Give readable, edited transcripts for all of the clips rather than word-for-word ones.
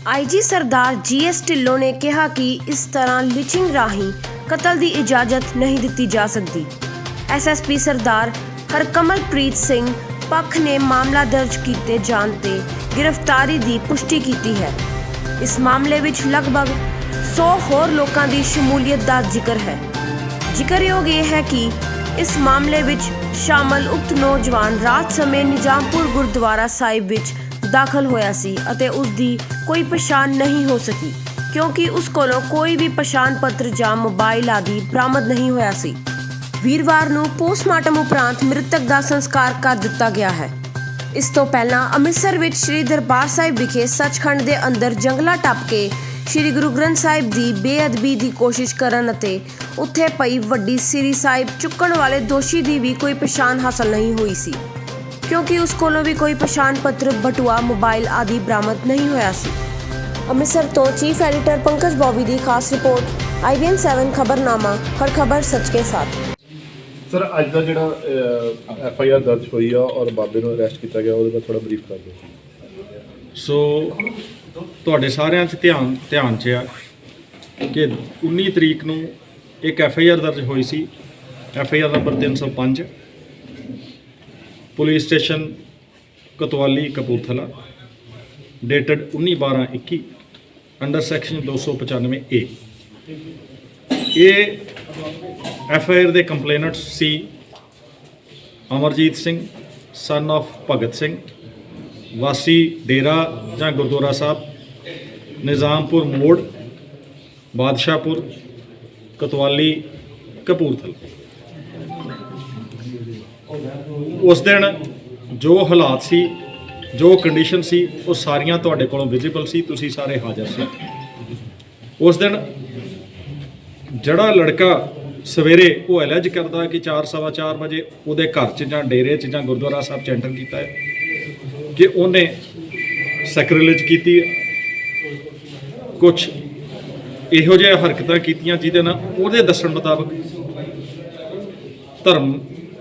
IG सरदार GS Dhillon ने कहा कि इस तरह लिचिंग राही कतल की इजाजत नहीं दी जा सकती। SSP सरदार हरकमलप्रीत सिंह पक्ष ने मामला दर्ज किए जाने ते गिरफ्तारी की पुष्टि की है। इस मामले विच लगभग 100 होर लोगों की शमूलियत का जिक्र है। जिक्रयोग यह है कि इस मामले विच शामिल उक्त नौजवान रात समय निजामपुर गुरुद्वारा साहिब विच दाखिल होया सी अते उसकी कोई पछाण नहीं हो सकी क्योंकि उस कोलों कोई भी पछाण पत्र जां मोबाइल आदि बरामद नहीं होया सी। वीरवार नूं पोस्टमार्टम उपरांत मृतक का संस्कार कर दिता गया है। इस तो पहला अमृतसर विच श्री दरबार साहिब विखे सचखंड दे अंदर जंगला टप के श्री गुरु ग्रंथ साहिब की बेअदबी की कोशिश करन अते उत्थे पई वड्डी सिरी साहिब चुकण वाले दोषी की भी कोई पछाण हासिल नहीं हुई सी क्योंकि उस कोलों भी कोई पछाण पत्र बटुआ मोबाइल आदि बरामद नहीं होया सी। अमृतसर तो चीफ एडिटर पंकज बॉबी की खास रिपोर्ट IBN 7 खबरनामा, हर खबर सच के साथ। सर अज का जो FIR दर्ज हुई है और बाबे को अरेस्ट किया गया वो थोड़ा ब्रीफ कर दो। सो ਤੁਹਾਡੇ ਸਾਰਿਆਂ 'ਚ ਧਿਆਨ 'ਚ ਆ ਕਿ 19 ਤਰੀਕ ਨੂੰ ਇੱਕ FIR ਦਰਜ ਹੋਈ ਸੀ। FIR number 305 police station Kotwali Kapurthala dated 19/12/21 under section 295A। ਇਹ FIR ਦੇ ਕੰਪਲੇਨੈਂਟ ਸੀ ਅਮਰਜੀਤ ਸਿੰਘ ਸਨ ਆਫ ਭਗਤ ਸਿੰਘ वासी डेरा ਜਾਂ गुरुद्वारा साहब निजामपुर मोड़ बादशाहपुर कतवाली कपूरथला। उस दिन जो हालात सी जो कंडीशन सी वो सारियां तुहाडे कोलों विजिबल सी, तुसी सारे हाज़र सी। उस दिन जड़ा लड़का सवेरे वो एलर्ज करदा कि 4:15 बजे उहदे घर च जां डेरे च जां गुरुद्वारा साहब च एंटर कीता है कि उन्हें सैक्रिलेज की कुछ इहो जिहा हरकतां कीतियां जिहदे नाल उहदे दस्सण मुताबक धर्म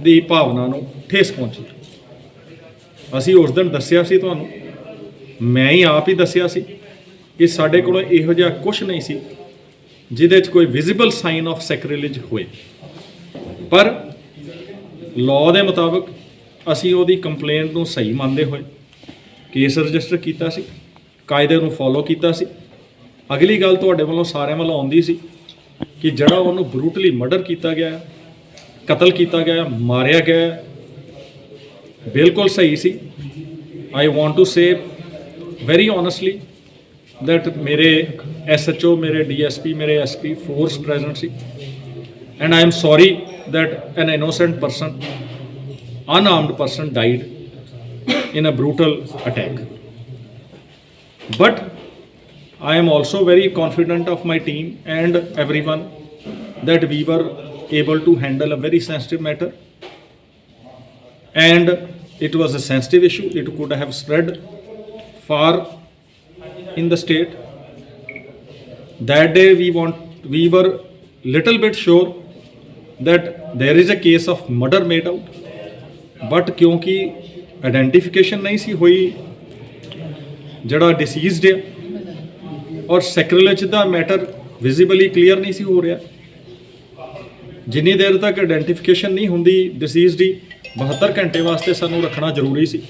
की भावना नूं ठेस पहुंची। असीं उस दिन दस्सिया सी तुहानूं, मैं ही आप ही दस्सिया सी कि साडे कोलों इहो जिहा कुछ नहीं सी जिहदे च कोई विजिबल साइन ऑफ सैक्रिलेज होए, पर लॉ के मुताबक असीं उहदी कंप्लेंट नूं सही मानदे होए केस रजिस्टर किया सी, कायदे नूं फॉलो किया सी। अगली गल तुहाडे वल्लों सारिਆਂ ਵੱਲੋਂ आउंदी सी कि ਜਿਹੜਾ ਉਹਨੂੰ ਬਰੂਟਲੀ मर्डर किया गया, कतल किया गया, मारिया गया, बिल्कुल सही सी। I want to say very honestly that मेरे SHO, मेरे DSP, मेरे SP फोर्स प्रेजेंट सी and I am sorry that an innocent person, unarmed person died in a brutal attack. But I am also very confident of my team and everyone that we were able to handle a very sensitive matter, and it was a sensitive issue. It could have spread far in the state. That day we were little bit sure that there is a case of murder made out, but क्योंकि identification नहीं सी हुई जड़ा डिसीजड है और sacrilege का matter visibly clear नहीं सी हो रहा, जिन्नी देर तक आइडेंटिफिकेशन नहीं होंदी डिसीजड की 72 घंटे वास्ते सानू रखना जरूरी सी।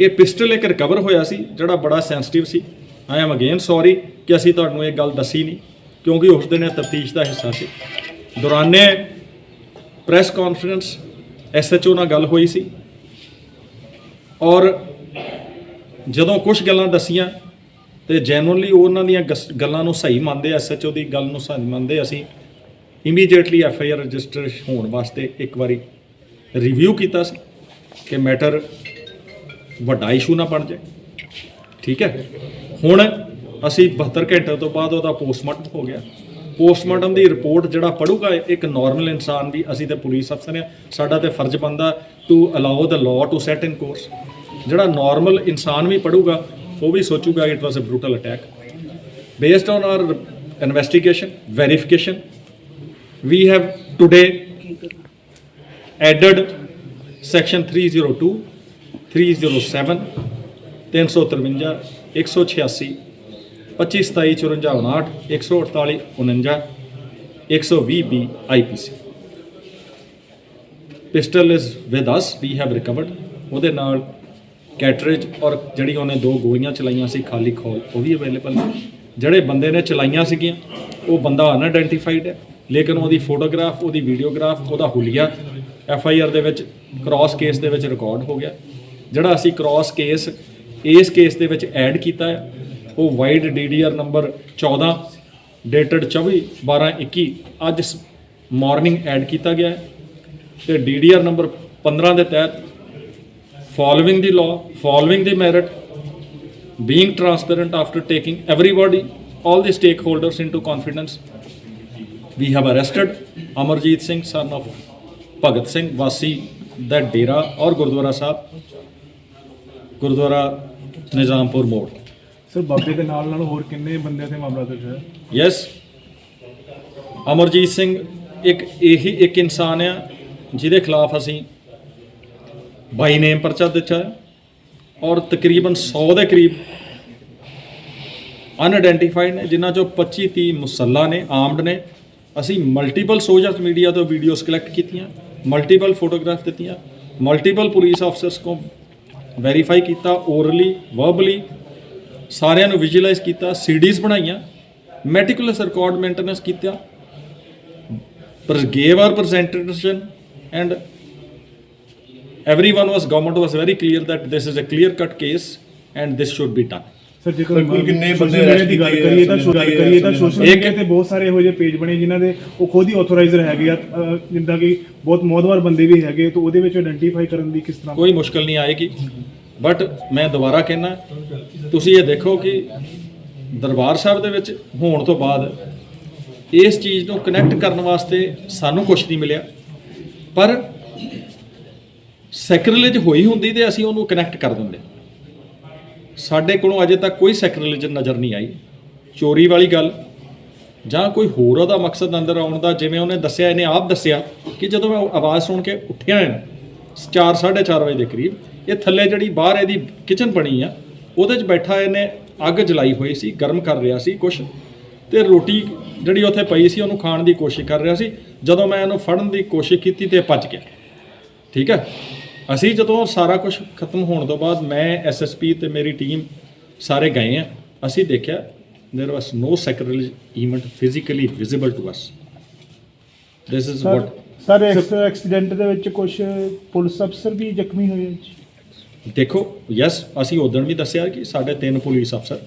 ये पिस्टल एक रिकवर होया सी जड़ा बड़ा सेंसिटिव सी। आई एम अगेन सॉरी कि असीं तुहानूं ये गल दसी नहीं क्योंकि उस दिन तफ्तीश का हिस्सा सी। दौराने प्रैस कॉन्फ्रेंस SHO नाल गल हुई सी और जदों कुछ गल्लां दसियां तो जैनुअनली उन्हां दीयां गल्लां नूं सही मानदे, SHO की गल नूं सही मानदे, असीं इमीडिएटली FIR रजिस्टर होने वास्ते एक बारी रिव्यू किया कि मैटर वड्डा इशू ना बन जाए। ठीक है, हुण असीं 72 घंटे तो बाद उहदा पोस्टमार्टम हो गया। पोस्टमार्टम की रिपोर्ट जड़ा पढ़ूगा एक नॉर्मल इंसान भी, असी तो पुलिस अफसर हैं, साडा तो फर्ज बनता to allow the law to set in course. जड़ा नॉर्मल इंसान भी पढ़ूगा वो भी सोचूगा it was a brutal attack. Based on our investigation verification we have today added section 302, 307 353 186 25 27 54 59 148 49 120 B IPC। Pistol is with us, we have recovered. ਉਹਦੇ ਨਾਲ ਕੈਟਰੇਜ ਔਰ ਜਿਹੜੀ ਉਹਨੇ 2 ਗੋਲੀਆਂ ਚਲਾਈਆਂ ਸੀ ਖਾਲੀ ਖੋਲ, ਉਹ ਵੀ ਅਵੇਲੇਬਲ ਨੇ। ਜਿਹੜੇ ਬੰਦੇ ਨੇ ਚਲਾਈਆਂ ਸੀਗੀਆਂ ਉਹ ਬੰਦਾ ਅਨਆਇਡੈਂਟੀਫਾਈਡ ਹੈ, ਲੇਕਿਨ ਉਹਦੀ ਫੋਟੋਗ੍ਰਾਫ, ਉਹਦੀ ਵੀਡੀਓਗ੍ਰਾਫ, ਉਹਦਾ ਹੁਲੀਆ FIR ਦੇ ਵਿੱਚ ਕ੍ਰਾਸ ਕੇਸ ਦੇ ਵਿੱਚ ਰਿਕਾਰਡ ਹੋ ਗਿਆ। ਜਿਹੜਾ ਅਸੀਂ ਕ੍ਰਾਸ ਕੇਸ ਇਸ ਕੇਸ ਦੇ ਵਿੱਚ ਐਡ ਕੀਤਾ ਹੈ ਉਹ ਵਾਈਡ DDR ਨੰਬਰ 14 ਡੇਟਡ 24/12/21 ਅੱਜ ਮਾਰਨਿੰਗ ਐਡ ਕੀਤਾ ਗਿਆ ਹੈ, ਤੇ DDR ਨੰਬਰ 15 ਦੇ ਤਹਿਤ following the law, following the merit, being transparent after taking everybody, all the stakeholders into confidence, we have arrested Amarjeet Singh, son of Bhagat Singh, Wasi that Dera or Gurdwara Sahib, Gurdwara Nizampur Mode। Sir ਬਾਬੇ ਦੇ ਨਾਲ ਹੋਰ ਕਿੰਨੇ ਬੰਦੇ ਤੇ ਮਾਮਲਾ ਦਰਜ ਹੈ? Yes, ਅਮਰਜੀਤ ਸਿੰਘ ਇੱਕ ਇਨਸਾਨ ਆ ਜਿਹਦੇ ਖਿਲਾਫ ਅਸੀਂ ਬਾਈ ਨੇਮ ਪਰਚਾ ਦਿੱਤਾ ਹੈ, ਔਰ ਤਕਰੀਬਨ 100 ਦੇ ਕਰੀਬ ਅਨਆਇਡੈਂਟੀਫਾਈਡ ਨੇ, ਜਿਨ੍ਹਾਂ ਚੋਂ 25-30 ਮੁਸੱਲਾ ਨੇ, ਆਰਮਡ ਨੇ। ਅਸੀਂ ਮਲਟੀਪਲ ਸੋਸ਼ਲ ਮੀਡੀਆ ਤੋਂ ਵੀਡੀਓਜ਼ ਕਲੈਕਟ ਕੀਤੀਆਂ, ਮਲਟੀਪਲ ਫੋਟੋਗ੍ਰਾਫ ਦਿੱਤੀਆਂ, ਮਲਟੀਪਲ ਪੁਲਿਸ ਆਫਸਰਸ ਕੋ ਵੈਰੀਫਾਈ ਕੀਤਾ, ਓਰਲੀ ਵਰਬਲੀ ਸਾਰਿਆਂ ਨੂੰ ਵਿਜ਼ੂਅਲਾਈਜ਼ ਕੀਤਾ, CDs ਬਣਾਈਆਂ, ਮੈਟੀਕੂਲਸ ਰਿਕਾਰਡ ਮੇਨਟੇਨੈਂਸ ਕੀਤਾ, ਪਰ gave our presentation and everyone was, government was very clear that this is a clear cut case and this should be done। Sir ਜੇਕਰ ਕਿੰਨੇ ਬੰਦੇ ਦੀ ਗੱਲ ਕਰੀਏ ਤਾਂ ਸੋਸ਼ਲ ਮੀਡੀਆ ਤੇ ਬਹੁਤ ਸਾਰੇ ਇਹੋ ਜਿਹੇ ਪੇਜ ਬਣੇ ਜਿਨ੍ਹਾਂ ਦੇ ਉਹ ਖੁਦ ਹੀ ਆਥੋਰਾਈਜ਼ਰ ਹੈਗੇ ਆ, ਜਿੱਦਾਂ ਕਿ ਬਹੁਤ ਮੌਤਵਾਰ ਬੰਦੇ ਵੀ ਹੈਗੇ, ਤਾਂ ਉਹਦੇ ਵਿੱਚ ਆਇਡੈਂਟੀਫਾਈ ਕਰਨ ਦੀ ਕਿਸ ਤਰ੍ਹਾਂ? ਕੋਈ ਮੁਸ਼ਕਲ ਨਹੀਂ ਆਏਗੀ, ਬਟ ਮੈਂ ਦੁਬਾਰਾ ਕਹਿਣਾ, ਤੁਸੀਂ ਇਹ ਦੇਖੋ ਕਿ ਦਰਬਾਰ ਸਾਹਿਬ ਦੇ ਵਿੱਚ ਹੋਣ ਤੋਂ ਬਾਅਦ ਇਸ ਚੀਜ਼ ਨੂੰ ਕਨੈਕਟ ਕਰਨ ਵਾਸਤੇ ਸਾਨੂੰ ਕੁਝ ਨਹੀਂ ਮਿਲਿਆ, ਪਰ ਸੈਕਰੇਲੇਜ ਹੋਈ ਹੁੰਦੀ ਤੇ ਅਸੀਂ ਉਹਨੂੰ ਕਨੈਕਟ ਕਰ ਦਿੰਦੇ। ਸਾਡੇ ਕੋਲੋਂ ਅਜੇ ਤੱਕ ਕੋਈ ਸੈਕਰੇਲੇਜ ਨਜ਼ਰ ਨਹੀਂ ਆਈ, ਚੋਰੀ ਵਾਲੀ ਗੱਲ ਜਾਂ ਕੋਈ ਹੋਰ ਉਹਦਾ ਮਕਸਦ ਅੰਦਰ ਆਉਣ ਦਾ। ਜਿਵੇਂ ਉਹਨੇ ਦੱਸਿਆ, ਇਹਨੇ ਆਪ ਦੱਸਿਆ ਕਿ ਜਦੋਂ ਮੈਂ ਆਵਾਜ਼ ਸੁਣ ਕੇ ਉੱਠਿਆ 4-4:30 ਵਜੇ ਦੇ ਕਰੀਬ, ਇਹ ਥੱਲੇ ਜਿਹੜੀ ਬਾਹਰ ਇਹਦੀ ਕਿਚਨ ਬਣੀ ਆ ਉਹਦੇ 'ਚ ਬੈਠਾ, ਇਹਨੇ ਅੱਗ ਜਲਾਈ ਹੋਈ ਸੀ, ਗਰਮ ਕਰ ਰਿਹਾ ਸੀ ਕੁਛ, ਤੇ ਰੋਟੀ ਜਿਹੜੀ ਉੱਥੇ ਪਈ ਸੀ ਉਹਨੂੰ ਖਾਣ ਦੀ ਕੋਸ਼ਿਸ਼ ਕਰ ਰਿਹਾ ਸੀ। ਜਦੋਂ ਮੈਂ ਇਹਨੂੰ ਫੜਨ ਦੀ ਕੋਸ਼ਿਸ਼ ਕੀਤੀ ਤੇ ਭੱਜ ਗਿਆ। ਠੀਕ ਹੈ, ਅਸੀਂ ਜਦੋਂ ਸਾਰਾ ਕੁਝ ਖਤਮ ਹੋਣ ਤੋਂ ਬਾਅਦ ਮੈਂ SSP ਤੇ ਮੇਰੀ ਟੀਮ ਸਾਰੇ ਗਏ ਆ, ਅਸੀਂ ਦੇਖਿਆ there was no sacrilege event physically visible to us। this is what sir accident ਦੇ ਵਿੱਚ ਕੁਝ ਪੁਲਿਸ ਅਫਸਰ ਵੀ ਜ਼ਖਮੀ ਹੋਏ। ਦੇਖੋ, ਯੈਸ, ਅਸੀਂ ਉਦੋਂ ਵੀ ਦੱਸਿਆ ਕਿ ਸਾਡੇ 3 ਪੁਲਿਸ ਅਫਸਰ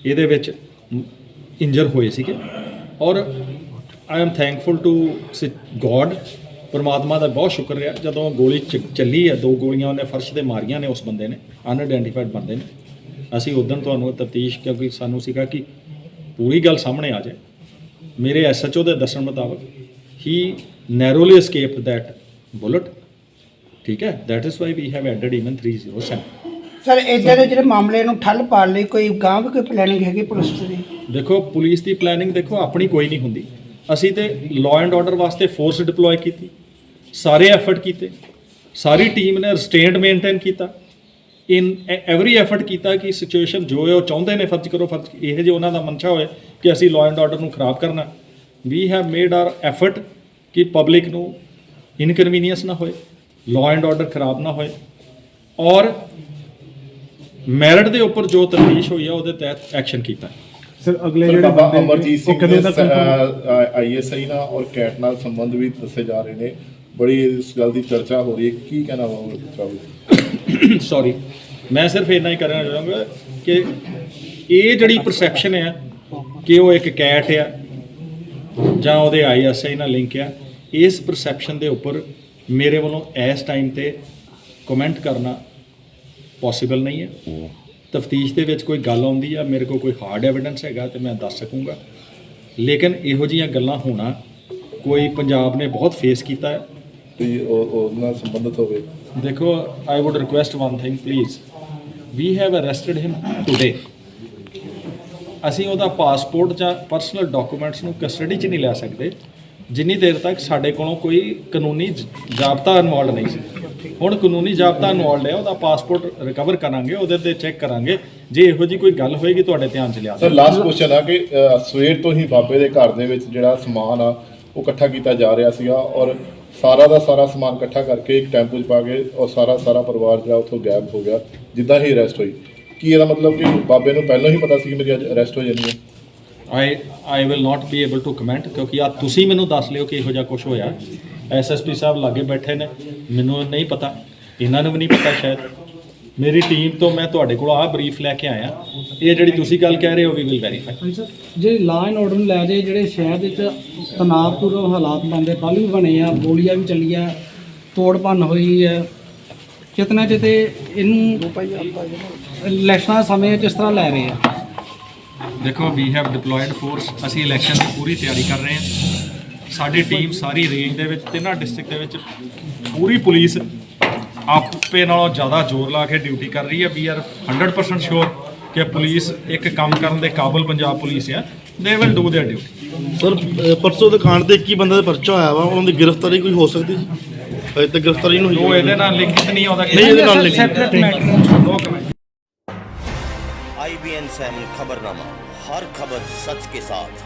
ਇਹਦੇ ਵਿੱਚ ਇੰਜਰ ਹੋਏ ਸੀਗੇ, ਔਰ I am thankful to God, ਪਰਮਾਤਮਾ ਦਾ ਬਹੁਤ ਸ਼ੁਕਰ ਰਿਹਾ। ਜਦੋਂ ਗੋਲੀ ਚੱਲੀ ਹੈ, 2 ਗੋਲੀਆਂ ਉਹਨੇ ਫਰਸ਼ 'ਤੇ ਮਾਰੀਆਂ ਨੇ ਉਸ ਬੰਦੇ ਨੇ, ਅਨਆਇਡੈਂਟੀਫਾਈਡ ਬੰਦੇ ਨੇ। ਅਸੀਂ ਉਦੋਂ ਤੁਹਾਨੂੰ ਤਫਤੀਸ਼, ਕਿਉਂਕਿ ਸਾਨੂੰ ਸੀਗਾ ਕਿ ਪੂਰੀ ਗੱਲ ਸਾਹਮਣੇ ਆ ਜਾਏ। ਮੇਰੇ SHO ਦੇ ਦੱਸਣ ਮੁਤਾਬਕ ਹੀ ਨੈਰੋਲੀ escaped that bullet। ਠੀਕ ਹੈ, that is why we have added even 307। Sir ਇੱਦਾਂ ਦੇ ਜਿਹੜੇ ਮਾਮਲੇ ਨੂੰ ਠੱਲ ਪਾਉਣ ਲਈ ਕੋਈ ਗਾਂਹ ਵੀ ਕੋਈ ਪਲੈਨਿੰਗ ਹੈਗੀ ਪੁਲਿਸ ਦੀ? ਦੇਖੋ, ਪੁਲਿਸ ਦੀ ਪਲੈਨਿੰਗ ਦੇਖੋ ਆਪਣੀ ਕੋਈ ਨਹੀਂ ਹੁੰਦੀ। ਅਸੀਂ ਤੇ ਲਾਅ ਐਂਡ ਆਰਡਰ ਵਾਸਤੇ ਫੋਰਸ ਡਿਪਲੋਏ ਕੀਤੀ, ਸਾਰੇ ਐਫਰਟ ਕੀਤੇ, ਸਾਰੀ ਟੀਮ ਨੇ ਰਿਸਟ੍ਰੇਂਟ ਮੇਨਟੇਨ ਕੀਤਾ, ਇਨ ਐਵਰੀ ਐਫਰਟ ਕੀਤਾ ਕਿ ਸਿਚੁਏਸ਼ਨ ਜੋ ਹੈ ਉਹ ਚਾਹੁੰਦੇ ਨੇ, ਫਰਜ਼ ਕਰੋ ਫਰਜ਼ ਇਹ ਜੇ ਉਹਨਾਂ ਦਾ ਮਨਸ਼ਾ ਹੋਏ ਕਿ ਅਸੀਂ ਲਾਅ ਐਂਡ ਆਰਡਰ ਨੂੰ ਖਰਾਬ ਕਰਨਾ। We have made our effort ਕਿ ਪਬਲਿਕ ਨੂੰ ਇਨਕਨਵੀਨੀਅੰਸ ਨਾ ਹੋਏ, ਲਾਅ ਐਂਡ ਆਰਡਰ ਖਰਾਬ ਨਾ ਹੋਏ, ਔਰ ਮੈਰਿਟ ਦੇ ਉੱਪਰ ਜੋ ਤਫਤੀਸ਼ ਹੋਈ ਆ ਉਹਦੇ ਤਹਿਤ ਐਕਸ਼ਨ ਕੀਤਾ। ਸਰ ਅਗਲੇ ਜਿਹੜੇ ਬੰਦੇ ਅਮਰਜੀਤ ਸਿੰਘ ਕਦੋਂ ਤੱਕ ISI ਨਾਲ ਔਰ ਕੈਟ ਨਾਲ ਸੰਬੰਧ ਵੀ ਦੱਸੇ ਜਾ ਰਹੇ ਨੇ, ਬੜੀ ਇਸ ਗੱਲ ਦੀ ਚਰਚਾ ਹੋ ਰਹੀ ਹੈ, ਕੀ ਕਹਿਣਾ ਚਾਹੋਗੇ? ਸੌਰੀ, ਮੈਂ ਸਿਰਫ ਇੰਨਾ ਹੀ ਕਹਿਣਾ ਚਾਹਾਂਗਾ ਕਿ ਇਹ ਜਿਹੜੀ ਪਰਸੈਪਸ਼ਨ ਹੈ ਕਿ ਉਹ ਇੱਕ ਕੈਟ ਆ ਜਾਂ ਉਹਦੇ ISI ਨਾਲ ਲਿੰਕ ਆ, ਇਸ ਪਰਸੈਪਸ਼ਨ ਦੇ ਉੱਪਰ ਮੇਰੇ ਵੱਲੋਂ ਇਸ ਟਾਈਮ ਤੇ ਕਮੈਂਟ ਕਰਨਾ ਪੋਸੀਬਲ ਨਹੀਂ ਹੈ। ਤਫਤੀਸ਼ ਦੇ ਵਿੱਚ ਕੋਈ ਗੱਲ ਆਉਂਦੀ ਆ, ਮੇਰੇ ਕੋਲ ਕੋਈ ਹਾਰਡ ਐਵੀਡੈਂਸ ਹੈਗਾ ਤੇ ਮੈਂ ਦੱਸ ਸਕੂੰਗਾ, ਲੇਕਿਨ ਇਹੋ ਜਿਹੀਆਂ ਗੱਲਾਂ ਹੋਣਾ ਕੋਈ ਪੰਜਾਬ ਨੇ ਬਹੁਤ ਫੇਸ ਕੀਤਾ ਹੈ। ਤੇ ਉਹ ਨਾਲ ਸੰਬੰਧਿਤ ਹੋਵੇ। ਦੇਖੋ, I would request one thing please, we have arrested him today. ਅਸੀਂ ਉਹਦਾ ਪਾਸਪੋਰਟ ਜਾਂ ਪਰਸਨਲ ਡਾਕੂਮੈਂਟਸ ਨੂੰ ਕਸਟਡੀ 'ਚ ਨਹੀਂ ਲੈ ਸਕਦੇ ਜਿੰਨੀ ਦੇਰ ਤੱਕ ਸਾਡੇ ਕੋਲੋਂ ਕੋਈ ਕਾਨੂੰਨੀ ਜ਼ਾਬਤਾ ਇਨਵੋਲਵ ਨਹੀਂ ਸੀ। ਹੁਣ ਕਾਨੂੰਨੀ ਜ਼ਾਬਤਾ ਇਨਵੋਲਡ ਹੈ, ਉਹਦਾ ਪਾਸਪੋਰਟ ਰਿਕਵਰ ਕਰਾਂਗੇ, ਉਹਦੇ ਤੇ ਚੈੱਕ ਕਰਾਂਗੇ। ਜੇ ਇਹੋ ਜੀ ਕੋਈ ਗੱਲ ਹੋਏਗੀ ਤੁਹਾਡੇ ਧਿਆਨ 'ਚ ਲਿਆ ਸਰ ਲਾਸਟ ਕੁਐਸਚਨ ਆ ਕਿ ਸਵੇਰ ਤੋਂ ਹੀ ਬਾਬੇ ਦੇ ਘਰ ਦੇ ਵਿੱਚ ਜਿਹੜਾ ਸਮਾਨ ਆ ਉਹ ਇਕੱਠਾ ਕੀਤਾ ਜਾ ਰਿਹਾ ਸੀਗਾ ਔਰ ਸਾਰਾ ਦਾ ਸਾਰਾ ਸਮਾਨ ਇਕੱਠਾ ਕਰਕੇ ਇੱਕ ਟੈਂਪੂ 'ਚ ਪਾ ਕੇ ਔਰ ਸਾਰਾ ਪਰਿਵਾਰ ਜਿਹੜਾ ਉੱਥੋਂ ਗਾਇਬ ਹੋ ਗਿਆ ਜਿੱਦਾਂ ਹੀ ਅਰੈਸਟ ਹੋਈ। ਕੀ ਇਹਦਾ ਮਤਲਬ ਕਿ ਬਾਬੇ ਨੂੰ ਪਹਿਲਾਂ ਹੀ ਪਤਾ ਸੀ ਕਿ ਮੇਰੀ ਅੱਜ ਅਰੈਸਟ ਹੋ ਜਾਣੀ ਹੈ? I will not be able to comment, ਕਿਉਂਕਿ ਆ ਤੁਸੀਂ ਮੈਨੂੰ ਦੱਸ ਲਿਓ ਕਿ ਇਹੋ ਜਿਹਾ ਕੁਝ ਹੋਇਆ। ਐਸਐਸਪੀ ਸਾਹਿਬ ਲਾਗੇ ਬੈਠੇ ਨੇ, ਮੈਨੂੰ ਨਹੀਂ ਪਤਾ, ਇਹਨਾਂ ਨੂੰ ਵੀ ਨਹੀਂ ਪਤਾ ਸ਼ਾਇਦ। ਮੇਰੀ ਟੀਮ ਤੋਂ ਮੈਂ ਤੁਹਾਡੇ ਕੋਲ ਆਹ ਬਰੀਫ ਲੈ ਕੇ ਆਇਆ। ਇਹ ਜਿਹੜੀ ਤੁਸੀਂ ਗੱਲ ਕਹਿ ਰਹੇ ਹੋ ਵੀ ਵਿਲ ਵੈਰੀਫਾਈ। ਸਰ ਜੇ ਲਾਅ ਐਂਡ ਆਰਡਰ ਨੂੰ ਲੈ ਜੇ ਜਿਹੜੇ ਸ਼ਹਿਰ ਵਿੱਚ ਤਣਾਅਪੂਰਨ ਹਾਲਾਤ ਬਣਦੇ, ਕੱਲ੍ਹ ਵੀ ਬਣੇ ਆ, ਗੋਲੀਆਂ ਵੀ ਚੱਲੀਆਂ, ਤੋੜ ਭੰਨ ਹੋਈ ਹੈ, ਕਿਤਨਾ ਕਿਤੇ ਇਹਨੂੰ ਇਲੈਕਸ਼ਨਾਂ ਸਮੇਂ ਜਿਸ ਤਰ੍ਹਾਂ ਲੈ ਰਹੇ ਆ। ਦੇਖੋ ਵੀ ਹੈਵ ਡਿਪਲੋਇਡ ਫੋਰਸ, ਅਸੀਂ ਇਲੈਕਸ਼ਨ ਦੀ ਪੂਰੀ ਤਿਆਰੀ ਕਰ ਰਹੇ ਹਾਂ। ਸਾਡੀ ਟੀਮ ਸਾਰੀ ਰੇਂਜ ਦੇ ਵਿੱਚ, ਤਿੰਨਾਂ ਡਿਸਟ੍ਰਿਕਟ ਦੇ ਵਿੱਚ ਪੂਰੀ ਪੁਲਿਸ ਆਪੇ ਨਾਲੋਂ ਜ਼ਿਆਦਾ ਜ਼ੋਰ ਲਾ ਕੇ ਡਿਊਟੀ ਕਰ ਰਹੀ ਹੈ। ਵੀ ਆਰ 100% ਸ਼ੋਰ ਕਿ ਪੁਲਿਸ ਇੱਕ ਕੰਮ ਕਰਨ ਦੇ ਕਾਬਲ ਪੰਜਾਬ ਪੁਲਿਸ ਆ, they will do their duty. Sir ਪਰਸੋਂ ਦੇ ਕਾਂਡ ਤੇ 21 ਬੰਦੇ ਦਾ ਪਰਚਾ ਹੋਇਆ ਵਾ, ਉਹਨਾਂ ਦੀ ਗ੍ਰਿਫਤਾਰੀ ਕੋਈ ਹੋ ਸਕਦੀ ਜੀ? ਅਜੇ ਤੱਕ ਗ੍ਰਿਫਤਾਰੀ ਨਹੀਂ ਹੋਈ। ਉਹ ਇਹਦੇ ਨਾਲ ਲਿੰਕਿਤ ਨਹੀਂ ਆਉਂਦਾ ਨਹੀਂ, ਇਹਦੇ ਨਾਲ link separate matter. IBN channel Khabarnama, हर खबर सच के साथ।